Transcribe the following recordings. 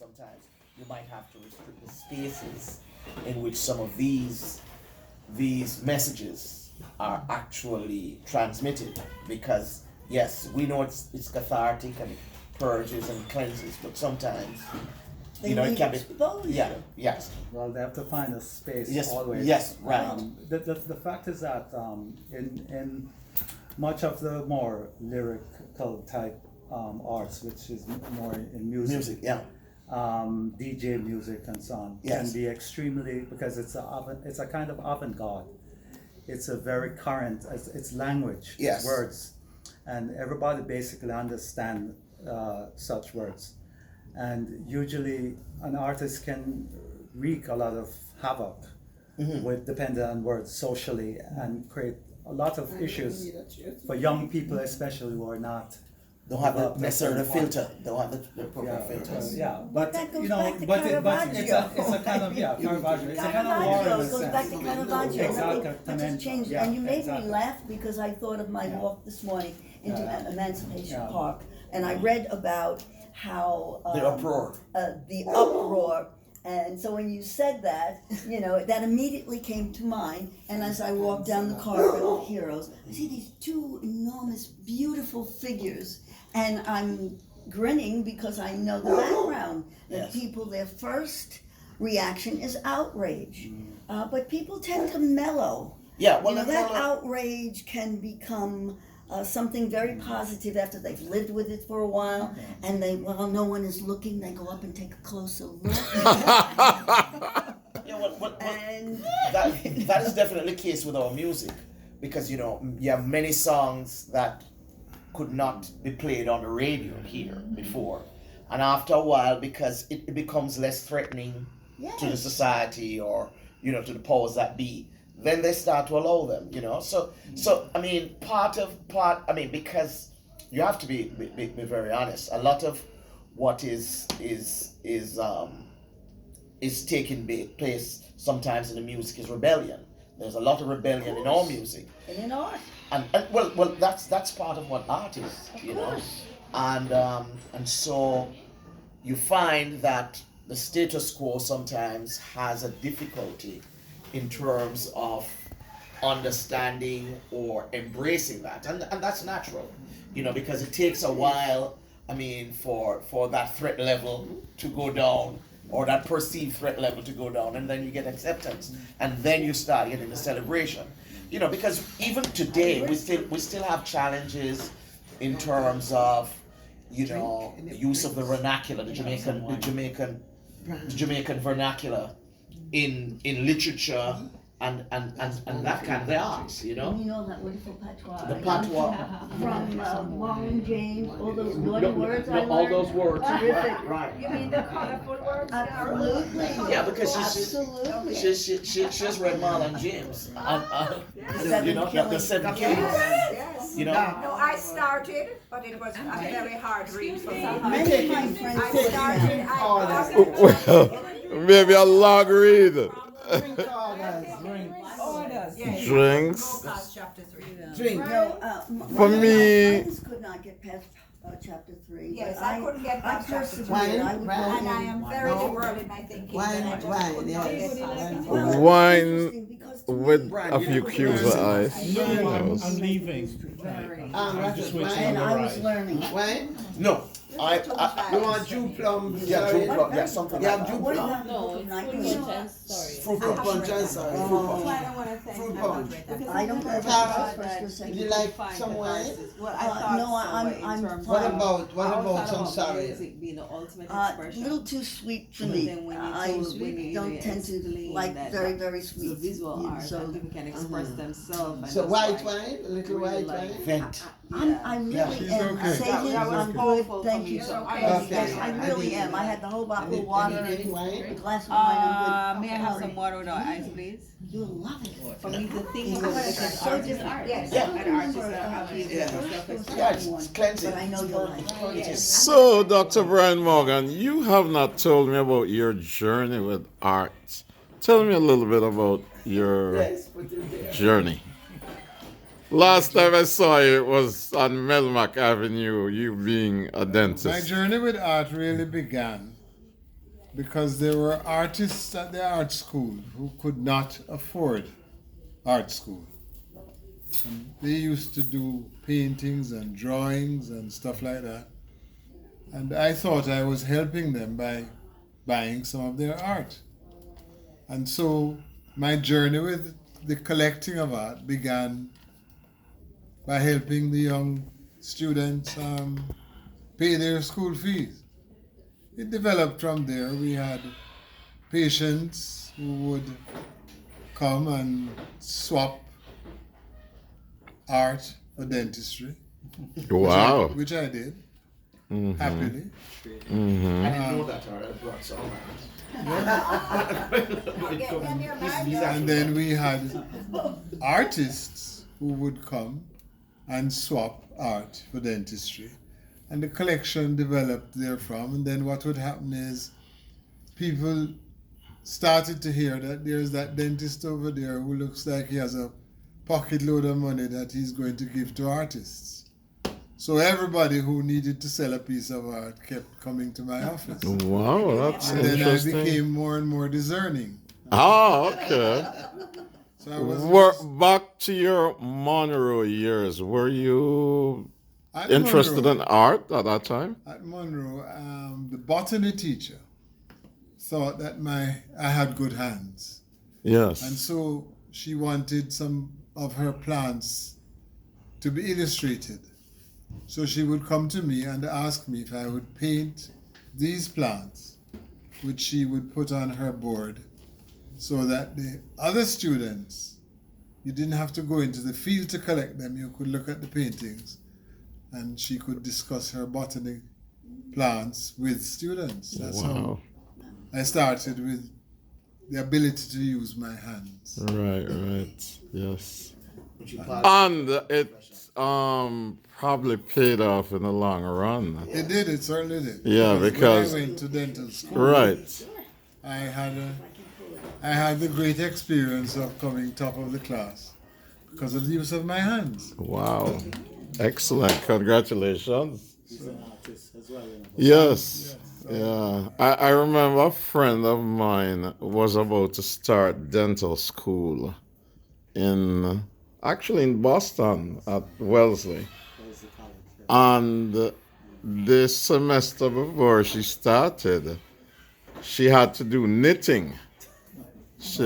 sometimes you might have to restrict the spaces in which some of these messages are actually transmitted, because yes, we know it's cathartic and purges and cleanses, but sometimes it can be exposure. yes. Well, they have to find a space Yes, always. yes, right. The fact is that in much of the more lyrical type arts, which is more in music, Yeah. DJ music and so on, Yes. can be extremely, because it's a kind of avant-garde. It's a very current. It's language. Yes. It's words, and everybody basically understand such words. And usually an artist can wreak a lot of havoc with depending on words socially, and create a lot of issues for young people, especially who are not Don't have the developed necessarily the at the point. filter. Don't have the proper filters. But that goes you know, back to but it's Caravaggio. a kind of Caravaggio. It's a kind of war in Caravaggio a goes back to sense. Caravaggio. Exactly. Nothing just changed. Yeah, And you made exactly. me laugh because I thought of my Yeah. walk this morning into Yeah. Emancipation Yeah. Park, and I read about how The uproar. the uproar. And so when you said that, that immediately came to mind. And as I walked down the corridor of Heroes, I see these two enormous, beautiful figures, and I'm grinning because I know the background. That Yes. people, their first reaction is outrage, but people tend to mellow. Yeah, well, that mellow- outrage can become something very positive after they've lived with it for a while, and no one is looking, they go up and take a closer look. Yeah, well, And that is definitely the case with our music, because you have many songs that could not be played on the radio here before, and after a while, because it becomes less threatening to the yes, society, or to the powers that be, then they start to allow them. So I mean, because you have to be very honest. A lot of what is taking place sometimes in the music is rebellion. There's a lot of rebellion in our music, and in art, and well, that's part of what art is, and so you find that the status quo sometimes has a difficulty in terms of understanding or embracing that, and that's natural, because it takes a while. I mean, for that threat level to go down, or that perceived threat level to go down, and then you get acceptance, and then you start getting the celebration. Because even today we still have challenges in terms of the use of the vernacular, the Jamaican vernacular in literature and that kind of the arts, and that wonderful patois. The patois. From Pauline, James, all those naughty words I learned. all those words. Terrific. Right. You mean the colorful words? Absolutely. Yeah, because Absolutely. she's read Marlon James, Seven the seven Killings. kings. Yes. You know. No, I started, but it was a very hard read for me. Many of my friends I did started, now. I Well, maybe a log read. orders. Yes. Drinks. Go past chapter 3. Drink. No, For my me- friends could not get past chapter 3. Yes, but I couldn't get past chapter persevered. Wine, I would go wine. And I in. am very liberal in my thinking. Wine, and I just wine, could not yes. get past Well, it's Wine interesting because to with me, a few cubes of ice. No, I'm Yes. leaving. I'm just waiting and on I the was ride. learning. Wine? No, I You want Jew plum? yeah, sorry? Drew Plum, yeah, something You like have that. Jew What plum? about the book of night? Fruit Fruit punch. punch, I'm sorry. Fruit Oh. punch. I don't want to thank Fruit you. punch. I don't know if Tara, it's the first or second. Would you like some wine? Well, I thought no, so, I'm- but in I'm terms What fine. of about some sorry? music being the ultimate A expression. little too sweet for But me. then when you I when you don't tend to explain like that very, very sweet. the visual Yeah, art, so and people can express themselves. and So that's white why wine, a little really white like- wine. Vent. I really She's am okay. Satan. That was I'm powerful good. for Thank me, you. so Yes, I yes, I understand. really am. I had the whole bottle of Any water drink and a wine? glass of wine. I'm May I good. have some water without ice, please? You'll love it. For me to think But about it it's as so artists, different. Yes. Yeah. I don't remember how to Yeah. Yeah, it's cleansing. But I know you'll like it. So, Dr. Brian Morgan, you have not told me about your journey with art. Tell me a little bit about your Yes, put it there. journey. Last time I saw you, it was on Melmac Avenue, you being a My dentist. journey with art really began because there were artists at the art school who could not afford art school. And they used to do paintings and drawings and stuff like that. And I thought I was helping them by buying some of their art. And so my journey with the collecting of art began by helping the young students pay their school fees. It developed from there. We had patients who would come and swap art for dentistry. Wow. Which I did, Mhm. happily. Mhm. I didn't know that, or I brought some. And then we had artists who would come and swap art for dentistry. And the collection developed therefrom. And then what would happen is people started to hear that there's that dentist over there who looks like he has a pocket load of money that he's going to give to artists. So everybody who needed to sell a piece of art kept coming to my office. Wow, that's And then I interesting. became more and more discerning. Oh, okay. So I was Back to your Monroe years, were you at interested Monroe, in art at that time? At Monroe, the botany teacher thought that I had good hands. Yes. And so she wanted some of her plants to be illustrated. So she would come to me and ask me if I would paint these plants, which she would put on her board, so that the other students, you didn't have to go into the field to collect them, you could look at the paintings, and she could discuss her botany plants with students. That's how I started, with the ability to use my hands. Right, yes. And it probably paid off in the long run. It did, it certainly did. Yeah, because when I went to dental school, right. I had the great experience of coming top of the class because of the use of my hands. Wow. Excellent. Congratulations. He's an artist as well. You know. Yes. Yeah. I remember a friend of mine was about to start dental school actually in Boston at Wellesley. That was the college. Yeah. And this semester before she started, she had to do knitting. Just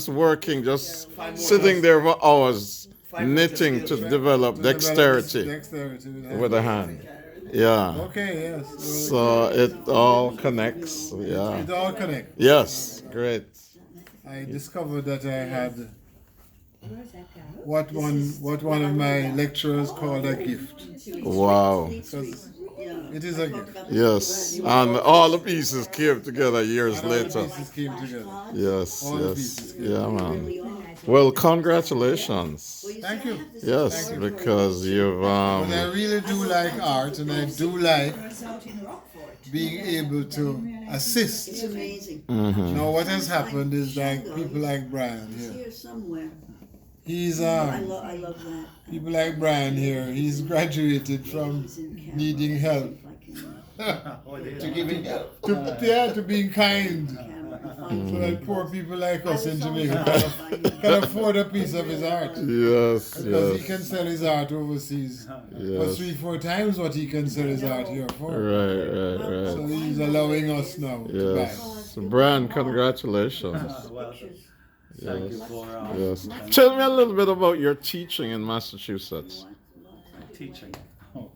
working, just sitting there for hours, knitting to develop dexterity with the hand. Yeah. Okay, yes. So it all connects. Yeah. It all connects. Yes. Great. I discovered that I had what one of my lecturers called a gift. Wow. Because it is a gift. Yes. And all the pieces came together years And all the later. pieces came together. Yes. All the Yes. pieces came Yeah, man. Well, congratulations. Thank you. Yes, because you've But I really do like art, and I do like being able to assist. It's amazing. Now, what has happened is like people like Brian It's here. here somewhere. He's I love that. people like Brian here. He's graduated from He's in camera. needing help To giving help. to being kind. So that poor people like us in Jamaica can afford a piece of his art. yes, Because he yes, can sell his art overseas for yes. 3-4 times what he can sell his art here for. Right. So he's allowing us now to buy. Yes. Brian, congratulations. Well, thank you for Yes. Tell me a little bit about your teaching in Massachusetts. teaching. Oh.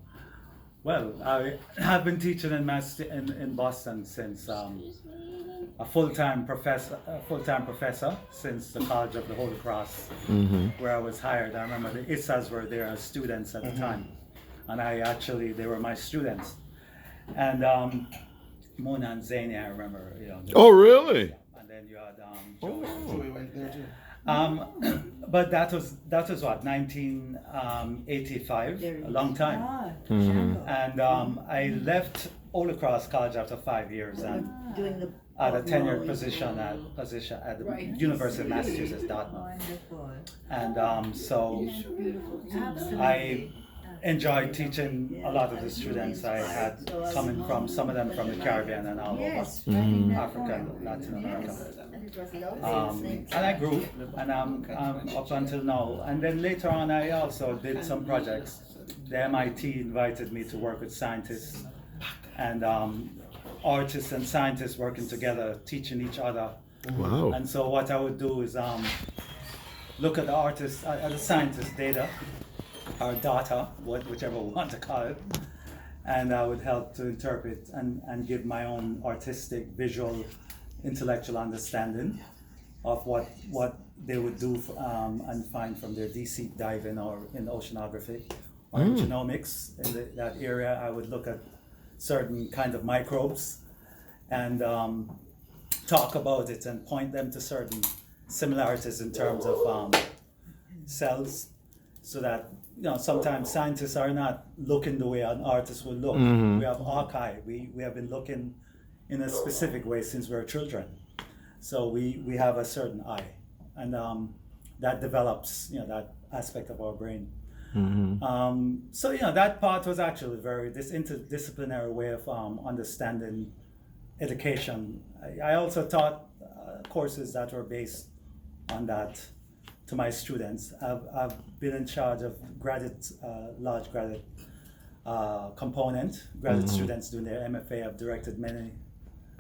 Well, I have been teaching in Boston since a full-time professor since the College of the Holy Cross, where I was hired. I remember the Issas were there as students at the time, and they were my students. And Mona and Zania, I remember, Oh, really? and then you had So we went there too. but that was what, 1985, a long time. And I left Holy Cross College after 5 years and Doing the had a tenured position at the University of Massachusetts, Dartmouth. And so I enjoyed teaching a lot of the students I had coming from, some of them from the Caribbean and all over Africa and Latin America. And I grew, and I'm up until now. And then later on, I also did some projects. The MIT invited me to work with scientists and artists and scientists working together, teaching each other. Wow. And so what I would do is look at the artists, at the scientists' data, or data, whichever we want to call it, and I would help to interpret and give my own artistic, visual, intellectual understanding of what they would do and find from their deep diving or in oceanography or in genomics. In that area, I would look at certain kind of microbes and talk about it and point them to certain similarities in terms of cells, so that sometimes scientists are not looking the way an artist would look. We have archive. We have been looking in a specific way since we were children. So we have a certain eye, and that develops that aspect of our brain. So that part was actually this interdisciplinary way of understanding education. I also taught courses that were based on that to my students. I've been in charge of large graduate component. Graduate students doing their MFA. I've directed many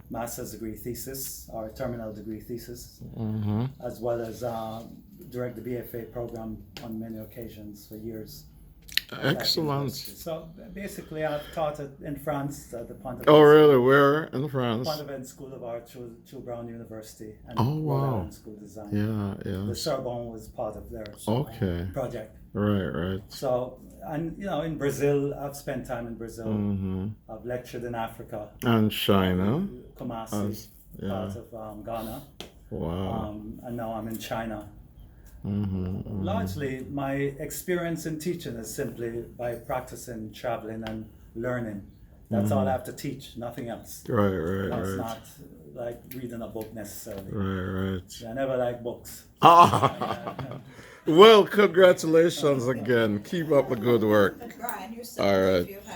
master's degree thesis or terminal degree thesis, as well as direct the BFA program on many occasions for years. Excellent. So basically, I've taught it in France at the Pont-Aven. Oh, really? Where in France? Pont-Aven School of Art through Brown University and Oh, wow. Rhode Island School of Design. Yeah, The yeah. Sorbonne was part of their Okay. project. Right. So, and in Brazil, I've spent time in Brazil. I've lectured in Africa, And China. Kumasi, Yeah. part of Ghana, Wow. and now I'm in China. Largely, my experience in teaching is simply by practicing, traveling, and learning. That's all I have to teach, nothing else. Right. It's not like reading a book necessarily. Right. I never like books. Well, congratulations again. Keep up the good work. Brian, you're All right. so